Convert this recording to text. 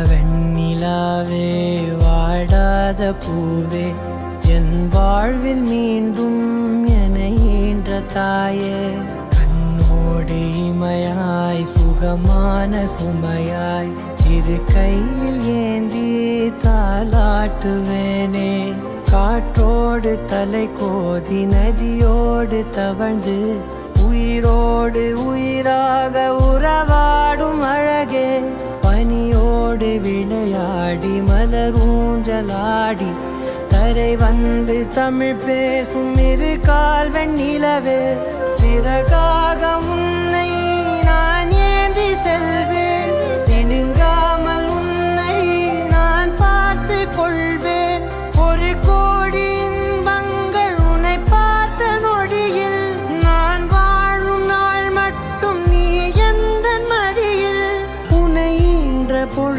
வெண்ணிலாவே வாடாத பூவே என் வாழ்வில் மீண்டும் என ஈன்ற தாயே கண்ணோடு இமையாய் சுகமான சுமையாய் இரு கையில் ஏந்தி தாலாட்டுவேனே காற்றோடு தலை கோதி நதியோடு தவழ்ந்து உயிரோடு உயிராக உறவாடும் அழகே பனியோடு விளையாடி மலரூஞ்சலாடி தரை வந்து தமிழ் பேசும் இரு கால் வெண்ணிலவே சிறகாக உன்னை நான் ஏந்தி செல்வேன் சினுங்காமல் உன்னை நான் பார்த்து கொள்வேன் ஒரு கோடி இன்பங்கள் உன்னை பார்த்த நொடியில் நான் வாழும் நாள் மட்டும் நீ எந்த மடியில் உன்னை ஈன்ற பொழுது